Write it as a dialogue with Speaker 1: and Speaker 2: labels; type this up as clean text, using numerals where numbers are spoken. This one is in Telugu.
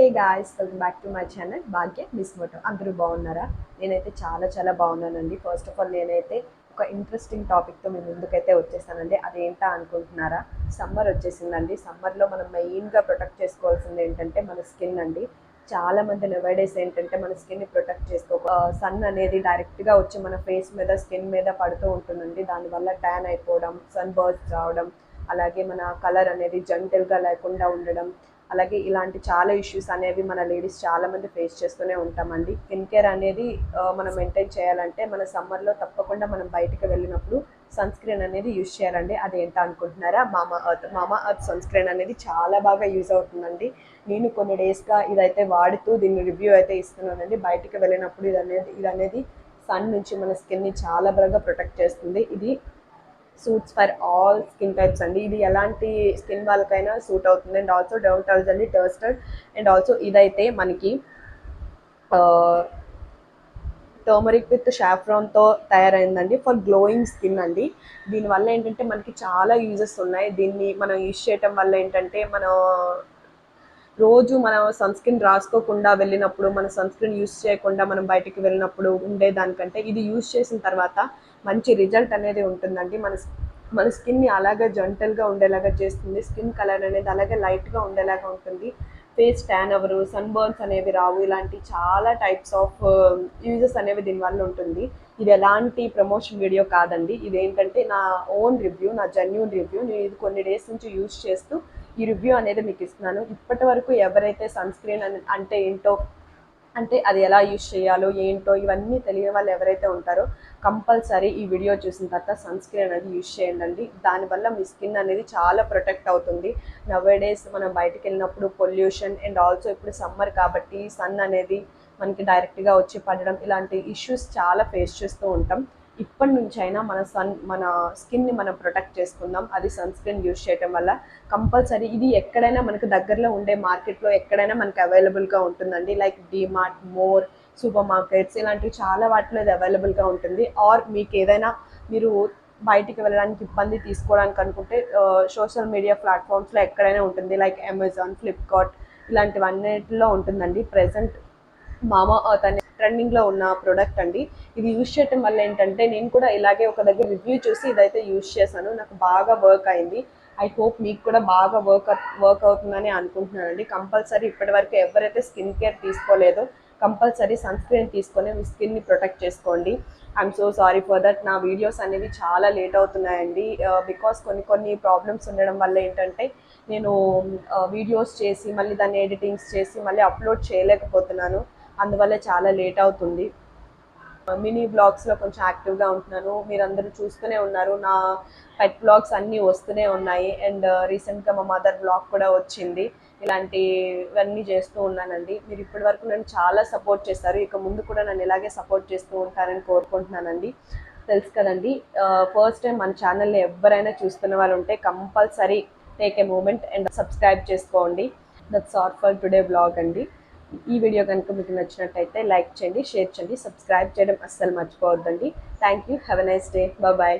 Speaker 1: Hey guys, welcome back to my channel bhagyamissmoto. అందరూ బాగున్నారా? నేనైతే చాలా బాగున్నానండి. ఫస్ట్ ఆఫ్ ఆల్ నేనైతే ఒక ఇంట్రెస్టింగ్ టాపిక్తో మీ ముందుకైతే వచ్చేసానండి. అదేంటా అనుకుంటున్నారా? సమ్మర్ వచ్చేసిందండి. సమ్మర్లో మనం మెయిన్గా ప్రొటెక్ట్ చేసుకోవాల్సింది ఏంటంటే మన స్కిన్ అండి. చాలా మంది నవేడేస్ ఏంటంటే మన స్కిన్ని ప్రొటెక్ట్ సన్ అనేది డైరెక్ట్గా వచ్చి మన ఫేస్ మీద స్కిన్ మీద పడుతూ ఉంటుందండి. దానివల్ల ట్యాన్ అయిపోవడం, సన్ బర్న్స్ రావడం, అలాగే మన కలర్ అనేది జెంటిల్గా లేకుండా ఉండడం, అలాగే ఇలాంటి చాలా ఇష్యూస్ అనేవి మన లేడీస్ చాలామంది ఫేస్ చేస్తూనే ఉంటామండి. స్కిన్ కేర్ అనేది మనం మెయింటైన్ చేయాలంటే మన సమ్మర్లో తప్పకుండా మనం బయటకు వెళ్ళినప్పుడు సన్ స్క్రీన్ అనేది యూజ్ చేయాలండి. అదేంటో అనుకుంటున్నారా? మామా ఎర్త్ సన్ స్క్రీన్ అనేది చాలా బాగా యూజ్ అవుతుందండి. నేను కొన్ని డేస్గా ఇదైతే వాడుతూ దీన్ని రివ్యూ అయితే ఇస్తున్నానండి. బయటకు వెళ్ళినప్పుడు ఇది అనేది సన్ నుంచి మన స్కిన్ని చాలా బాగా ప్రొటెక్ట్ చేస్తుంది. ఇది suits for all skin types అండి. ఇది ఎలాంటి స్కిన్ వాళ్ళకైనా సూట్ అవుతుంది. And also dermatology tested. And also ఇదైతే మనకి టర్మరిక్ విత్ షాఫ్రాన్తో తయారైందండి ఫర్ గ్లోయింగ్ స్కిన్ అండి. దీనివల్ల ఏంటంటే మనకి చాలా యూజెస్ ఉన్నాయి. దీన్ని మనం యూజ్ చేయటం వల్ల ఏంటంటే రోజు మనం సన్ స్క్రీన్ రాసుకోకుండా వెళ్ళినప్పుడు, మన సన్ స్క్రీన్ యూస్ చేయకుండా మనం బయటికి వెళ్ళినప్పుడు ఉండేదానికంటే ఇది యూస్ చేసిన తర్వాత మంచి రిజల్ట్ అనేది ఉంటుందండి. మన స్కిన్ని అలాగే జెంటల్గా ఉండేలాగా చేస్తుంది. స్కిన్ కలర్ అనేది అలాగే లైట్గా ఉండేలాగా ఉంటుంది. ఫేస్ ట్యాన్ అవ్వరు, సన్ బర్న్స్ అనేవి రావు. ఇలాంటి చాలా టైప్స్ ఆఫ్ యూజెస్ అనేవి దీనివల్ల ఉంటుంది. ఇది ఎలాంటి ప్రమోషన్ వీడియో కాదండి. ఇదేంటంటే నా ఓన్ రివ్యూ, నా జెన్యూన్ రివ్యూ. నేను ఇది కొన్ని డేస్ నుంచి యూజ్ చేస్తూ ఈ రివ్యూ అనేది మీకు ఇస్తున్నాను. ఇప్పటి వరకు ఎవరైతే సన్ స్క్రీన్ అంటే ఏంటో, అంటే అది ఎలా యూజ్ చేయాలో ఏంటో ఇవన్నీ తెలియని వాళ్ళు ఎవరైతే ఉంటారో కంపల్సరీ ఈ వీడియో చూసిన తర్వాత సన్ స్క్రీన్ అనేది యూజ్ చేయండి. దానివల్ల మీ స్కిన్ అనేది చాలా ప్రొటెక్ట్ అవుతుంది. నవేడేస్ మనం బయటకు వెళ్ళినప్పుడు పొల్యూషన్ అండ్ ఆల్సో ఇప్పుడు సమ్మర్ కాబట్టి సన్ అనేది మనకి డైరెక్ట్గా వచ్చి పడడం, ఇలాంటి ఇష్యూస్ చాలా ఫేస్ చేస్తూ ఉంటాం. ఇప్పటి నుంచి అయినా మన స్కిన్ని మనం ప్రొటెక్ట్ చేసుకుందాం. అది సన్ స్క్రీన్ యూజ్ చేయడం వల్ల కంపల్సరీ. ఇది ఎక్కడైనా మనకు దగ్గరలో ఉండే మార్కెట్లో ఎక్కడైనా మనకు అవైలబుల్గా ఉంటుందండి. Like DMart, more, super markets ఇలాంటివి చాలా వాటిలో ఇది అవైలబుల్గా ఉంటుంది. ఆర్ మీకు ఏదైనా మీరు బయటికి వెళ్ళడానికి ఇబ్బంది తీసుకోవడానికి అనుకుంటే సోషల్ మీడియా ప్లాట్ఫామ్స్లో ఎక్కడైనా ఉంటుంది. లైక్ అమెజాన్, ఫ్లిప్కార్ట్ ఇలాంటివన్నిటిలో ఉంటుందండి. ప్రెసెంట్ మామా ఎర్త్ అనే ట్రెండింగ్లో ఉన్న ప్రోడక్ట్ అండి. ఇది యూజ్ చేయటం వల్ల ఏంటంటే నేను కూడా ఇలాగే ఒక దగ్గర రివ్యూ చూసి ఇదైతే యూజ్ చేశాను. నాకు బాగా వర్క్ అయింది. ఐ హోప్ మీకు కూడా బాగా వర్క్ అవుతుందని అనుకుంటున్నానండి. కంపల్సరీ ఇప్పటి వరకు ఎవరైతే స్కిన్ కేర్ తీసుకోలేదో కంపల్సరీ సన్ స్క్రీన్ తీసుకొని మీ స్కిన్ని ప్రొటెక్ట్ చేసుకోండి. I'm so sorry for that. నా వీడియోస్ అనేవి చాలా లేట్ అవుతున్నాయండి. బికాస్ కొన్ని ప్రాబ్లమ్స్ ఉండడం వల్ల ఏంటంటే నేను వీడియోస్ చేసి మళ్ళీ దాన్ని ఎడిటింగ్స్ చేసి మళ్ళీ అప్లోడ్ చేయలేకపోతున్నాను. అందువల్ల చాలా లేట్ అవుతుంది. మినీ బ్లాగ్స్లో కొంచెం యాక్టివ్గా ఉంటున్నాను. మీరందరూ చూస్తూనే ఉన్నారు. నా పెట్ బ్లాగ్స్ అన్నీ వస్తూనే ఉన్నాయి. అండ్ రీసెంట్గా మా మదర్ బ్లాగ్ కూడా వచ్చింది. ఇలాంటివన్నీ చేస్తూ ఉన్నానండి. మీరు ఇప్పటి వరకు నన్ను చాలా సపోర్ట్ చేస్తారు. ఇక ముందు కూడా నన్ను ఇలాగే సపోర్ట్ చేస్తూ ఉంటారని కోరుకుంటున్నానండి. తెలుసు కదండి, ఫస్ట్ టైం మన ఛానల్ని ఎవరైనా చూస్తున్న వాళ్ళు ఉంటే compulsory take a moment and subscribe చేసుకోండి. That's all for today blog అండి. ఈ వీడియో కనుక మీకు నచ్చినట్టయితే లైక్ చేయండి, షేర్ చేయండి, సబ్స్క్రైబ్ చేయడం అస్సలు మర్చిపోవద్దండి. Thank you. Have a nice day. Bye.